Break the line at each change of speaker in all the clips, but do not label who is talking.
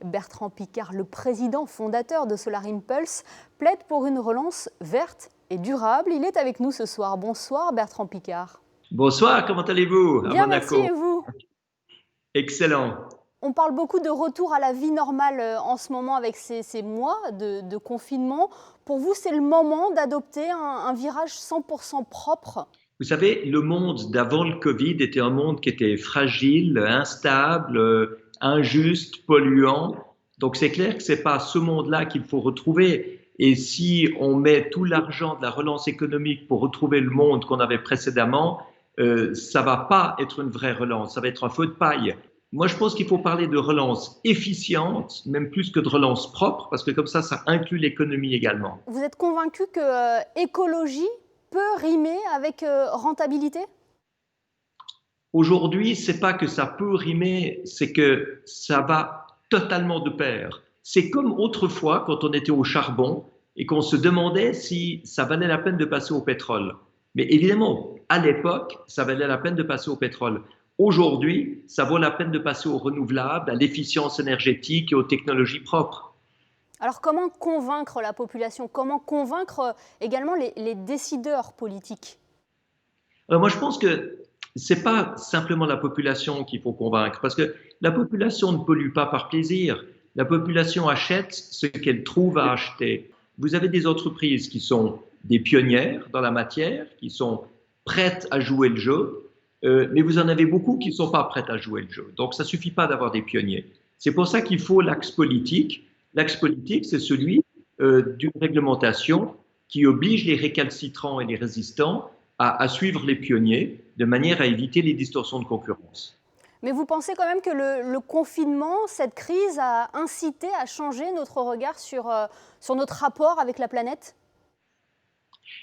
Bertrand Piccard, le président fondateur de Solar Impulse, plaide pour une relance verte et durable. Il est avec nous ce soir. Bonsoir Bertrand Piccard.
Bonsoir, comment allez-vous à
Bien, merci,
Monaco?
et vous?
Excellent.
On parle beaucoup de retour à la vie normale en ce moment avec ces mois de confinement. Pour vous, c'est le moment d'adopter un virage 100% propre?
Vous savez, le monde d'avant le Covid était un monde qui était fragile, instable, injuste, polluant. Donc c'est clair que c'est pas ce monde-là qu'il faut retrouver. Et si on met tout l'argent de la relance économique pour retrouver le monde qu'on avait précédemment, ça va pas être une vraie relance, ça va être un feu de paille. Moi, je pense qu'il faut parler de relance efficiente, même plus que de relance propre, parce que comme ça inclut l'économie également.
Vous êtes convaincu que écologie peut rimer avec rentabilité?
Aujourd'hui, c'est pas que ça peut rimer, c'est que ça va totalement de pair. C'est comme autrefois quand on était au charbon et qu'on se demandait si ça valait la peine de passer au pétrole. Mais évidemment, à l'époque, ça valait la peine de passer au pétrole. Aujourd'hui, ça vaut la peine de passer aux renouvelables, à l'efficience énergétique et aux technologies propres.
Alors comment convaincre la population? Comment convaincre également les décideurs politiques?
Alors moi, je pense que c'est pas simplement la population qu'il faut convaincre, parce que la population ne pollue pas par plaisir. La population achète ce qu'elle trouve à acheter. Vous avez des entreprises qui sont des pionnières dans la matière, qui sont prêtes à jouer le jeu, mais vous en avez beaucoup qui ne sont pas prêtes à jouer le jeu. Donc ça suffit pas d'avoir des pionniers. C'est pour ça qu'il faut l'axe politique. L'axe politique, c'est celui d'une réglementation qui oblige les récalcitrants et les résistants à suivre les pionniers de manière à éviter les distorsions de concurrence.
Mais vous pensez quand même que le confinement, cette crise, a incité à changer notre regard sur notre rapport avec la planète?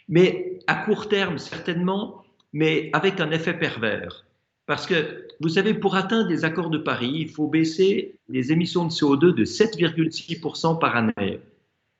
Mais à court terme, certainement, mais avec un effet pervers. Parce que, vous savez, pour atteindre les accords de Paris, il faut baisser les émissions de CO2 de 7,6% par année.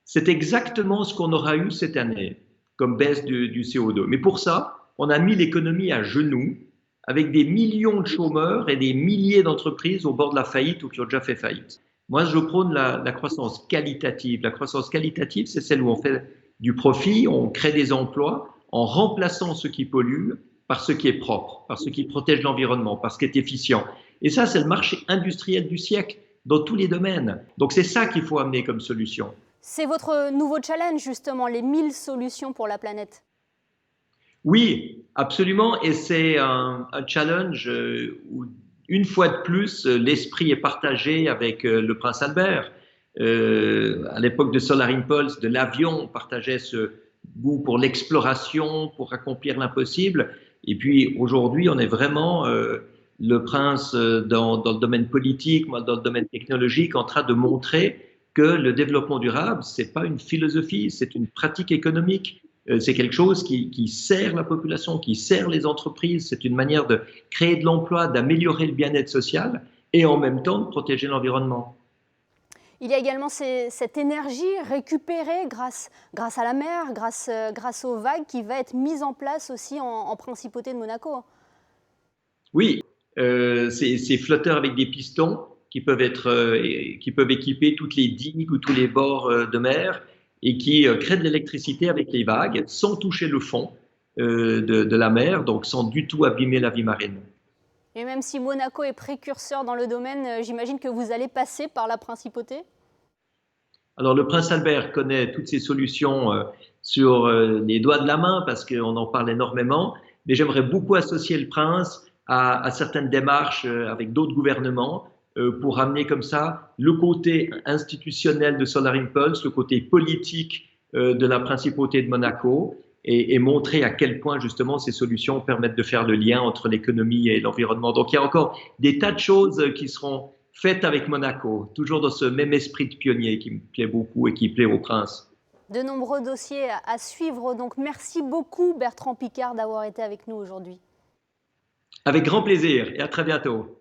C'est exactement ce qu'on aura eu cette année comme baisse du CO2. Mais pour ça, on a mis l'économie à genoux avec des millions de chômeurs et des milliers d'entreprises au bord de la faillite ou qui ont déjà fait faillite. Moi, je prône la croissance qualitative. La croissance qualitative, c'est celle où on fait du profit, on crée des emplois en remplaçant ce qui pollue par ce qui est propre, par ce qui protège l'environnement, par ce qui est efficient. Et ça, c'est le marché industriel du siècle dans tous les domaines. Donc c'est ça qu'il faut amener comme solution.
C'est votre nouveau challenge, justement, les 1000 solutions pour la planète.
Oui, absolument. Et c'est un challenge où, une fois de plus, l'esprit est partagé avec le prince Albert. À l'époque de Solar Impulse, de l'avion, on partageait ce goût pour l'exploration, pour accomplir l'impossible. Et puis aujourd'hui, on est vraiment le prince dans le domaine politique, moi dans le domaine technologique, en train de montrer que le développement durable, c'est pas une philosophie, c'est une pratique économique. C'est quelque chose qui sert la population, qui sert les entreprises. C'est une manière de créer de l'emploi, d'améliorer le bien-être social et en même temps de protéger l'environnement.
Il y a également cette énergie récupérée grâce à la mer, grâce aux vagues, qui va être mise en place aussi en principauté de Monaco.
Oui, ces flotteurs avec des pistons qui peuvent qui peuvent équiper toutes les digues ou tous les bords de mer et qui créent de l'électricité avec les vagues sans toucher le fond de la mer, donc sans du tout abîmer la vie marine.
Et même si Monaco est précurseur dans le domaine, j'imagine que vous allez passer par la principauté?
Alors le prince Albert connaît toutes ces solutions sur les doigts de la main parce qu'on en parle énormément, mais j'aimerais beaucoup associer le prince à certaines démarches avec d'autres gouvernements pour amener comme ça le côté institutionnel de Solar Impulse, le côté politique de la principauté de Monaco et montrer à quel point justement ces solutions permettent de faire le lien entre l'économie et l'environnement. Donc il y a encore des tas de choses qui seront faites avec Monaco, toujours dans ce même esprit de pionnier qui me plaît beaucoup et qui plaît au prince.
De nombreux dossiers à suivre, donc merci beaucoup Bertrand Piccard d'avoir été avec nous aujourd'hui.
Avec grand plaisir et à très bientôt.